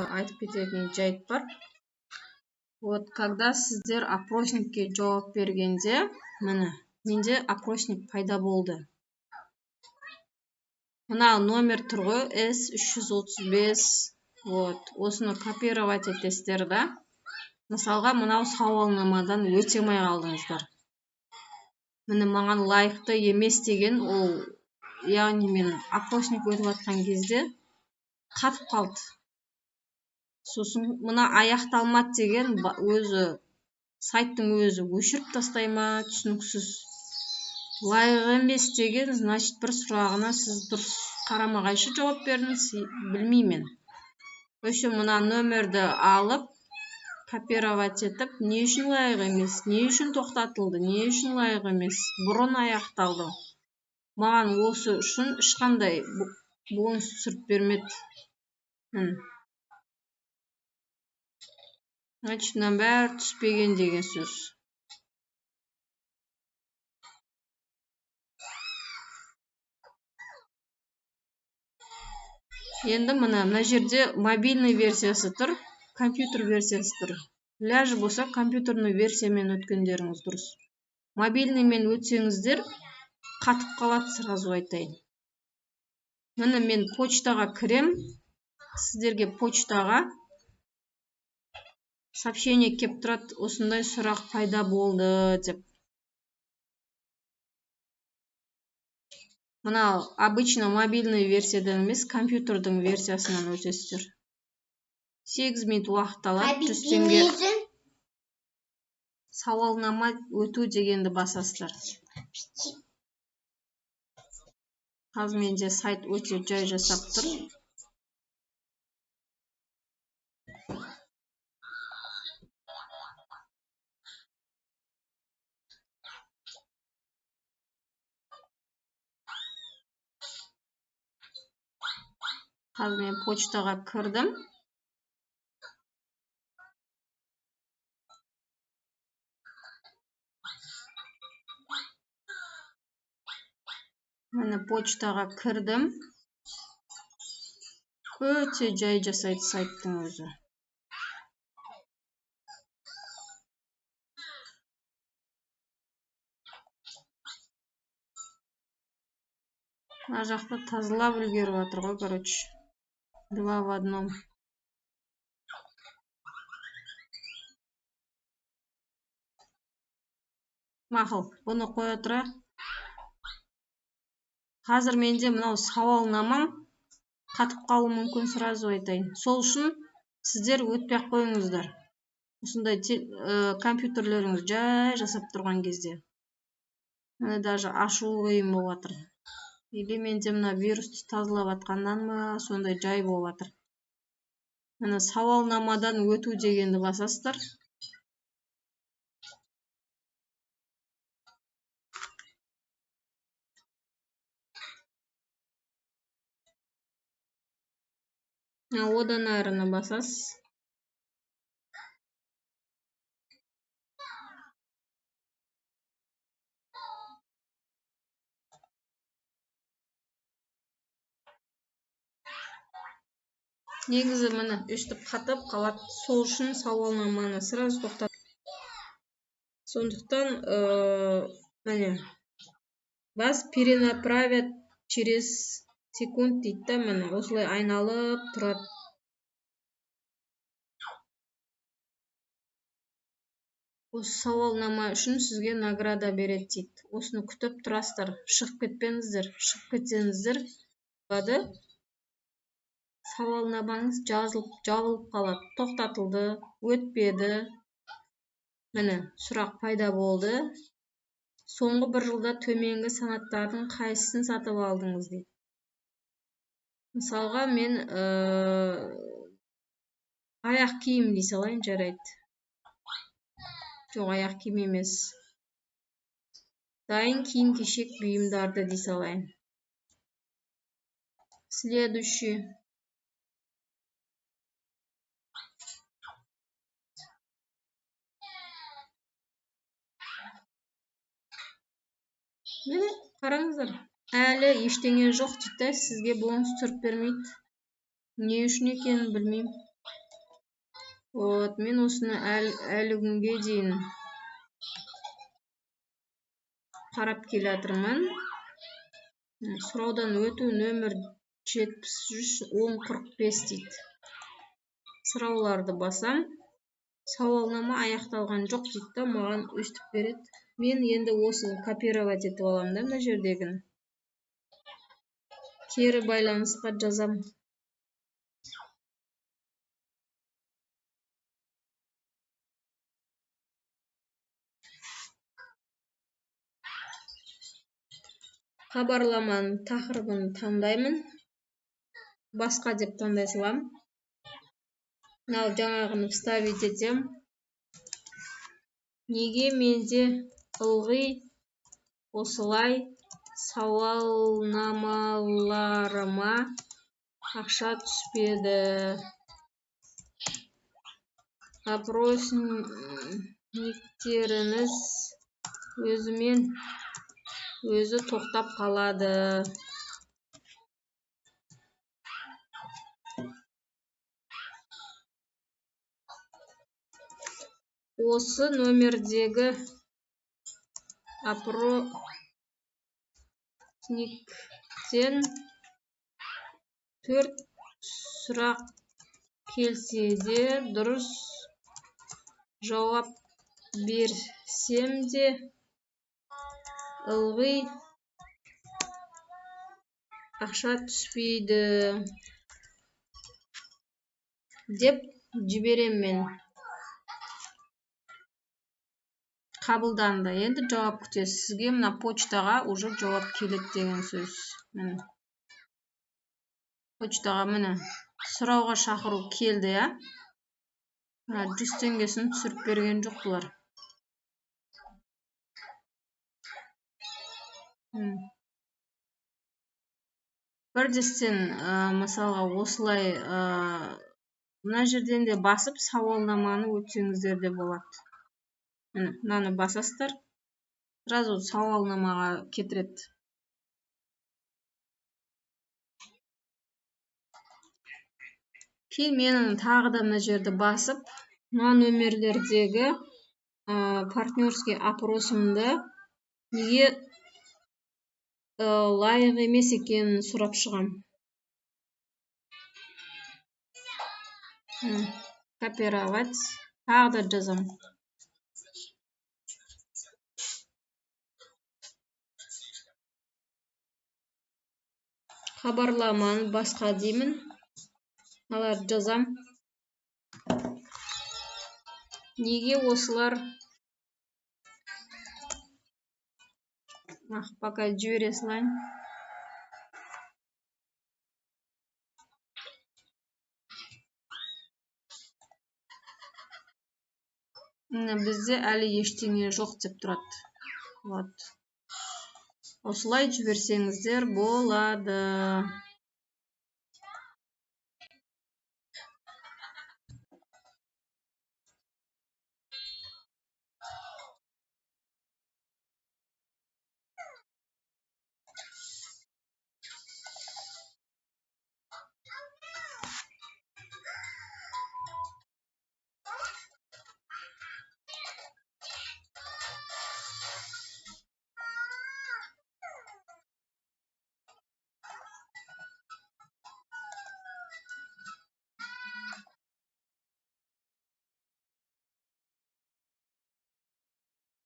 айтып кететін жайт бар. Вот, когда сіздер опросникке жауап бергенде, міне, менде опросник пайда болды. Мына номер тұр ғой, S335. Вот, осыны копировать етесіздер да. Мысалға, мынау сауалнамадан өте алмай қалдыңыздар. Міне маған лайықты емес деген, ол, яғни мен опросник өтіп жатқан кезде қатып қалды. Сосын мына аяқталмады деген өзі сайттың өзі өшіріп тастай ма, түсініксіз. Лайық емес деген, значит, бір сұрағына сіз дұрыс қарама-қайшы жауап бердіңіз, білмеймін. Өші мына нөмірді алып, копировать етіп, не үшін лайық емес, не үшін тоқтатылды, не үшін лайық емес, бұрын аяқталды. Маған осы үшін ешқандай бонус түсіріп бермеді. Значит, мына бәрі түспеген деген сөз. Енді мына жерде мобильный версиясы тұр, компьютер версиясы тұр. Ләжі болса, компьютерный версиямен өткендеріңіз дұрыс. Мобильныймен өтсеңіздер, қатып қалады, сразу айтайын. Міне мен почтаға кірем, сіздерге почтаға сообщение кеп тұрады, осындай сұрақ пайда болды деп. Мына обычно мобильный версиядан емес, компьютердің версиясынан өтесіздер. 8 минут уақыт алады, 100 теңге сауалнама өту дегенді басасыздар. Қазір менде сайт өте жай жасап тұр. Қазір мен почтаға кірдім. Міне почтаға кірдім. Өте жай жасайды сайттың өзі. Мына жақта тазалап үлгеріп жатыр ғой, короче. 2 в 1. Мақұл, бұны қоя тұра. Қазір менде мынау сауалнамам қатып қалуы мүмкін, сразу айтайын. Сол үшін сіздер өтпей қойыңыздар. Осындай компьютерлеріңіз жай жасап тұрған кезде. Міне даже ашу қиын болып жатыр. Или менде мына вирусты тазалап атқаннан ма, сондай жай болып жатыр. Міне сауалнамадан өту дегенді басасыздар. Одан әріні басасыз. Негізі міне өштіп қатып қалады. Сол үшін сауалнаманы сразу тоқтат. Сондықтан, міне, вас перенаправят через секунд дейді, міне, осылай айналып тұрады. Осы сауалнама үшін сізге награда береді дейді. Осыны күтіп тұрасыздар. Шығып кетпеңіздер. Шығып кетсеңіздер, сауалнамаңыз жабылып қалады. Тоқтатылды, өтпеді. Міне, сұрақ пайда болды. Соңғы 1 жылда төменгі санаттардың қайсысын сатып алдыңыз дейді. Мысалға, мен аяқ киім дей салайын, жарайды. Жоқ, аяқ киім емес. Дайын киім-кешек бұйымдарды дей салайын. Следующий. Міне, қараңыздар. Әлі ештеңе жоқ дейді, сізге бонус түсіріп бермейді. Не үшін екенін білмеймін. Вот, мен осыны әлі күнге дейін қарап келе жатырмын. Сұраудан өту нөмір 73-1045 дейді. Сұрауларды басам. Сауалнама аяқталған жоқ дейді да, маған өстіп береді. Мен енді осыны копировать етіп аламын да, мына жердегін. Кері байланысқа жазам. Хабарламаның тақырыбын таңдаймын. Басқа деп таңдай салам. Мынау жаңағыны вставить етем. Неге менде ылғи осылай сауалнамаларыма ақша түспеді? Опросниктеріңіз өзімен өзі тоқтап қалады. Осы нөмірдегі опросниктен 4 сұрақ келсе де дұрыс жауап берсем де ылғи ақша түспейді деп жіберем мен. Қабылданды. Енді жауап күтесіз. Сізге мына почтаға уже жауап келеді деген сөз. Почтаға міне сұрауға шақыру келді, я. 100 теңгесін түсіріп берген жоқ бұлар. Бірдестен мысалға осылай мына жерден де басып сауалнаманы өтсеңіздер де болады. Мынаны басасыздар. Сразу сауалнамаға кетіреді. Кейін менің тағы да мына жерді басып, мына нөмерлердегі партнерский опросымды неге лайық емес екенін сұрап шығам. Копировать. Тағы да жазам. Хабарламаны басқа деймін. Алар жазам. Неге осылар пока жібере салайын. Бізде әлі ештеңе жоқ деп тұрады. Вот. Осылай жіберсеңіздер болады.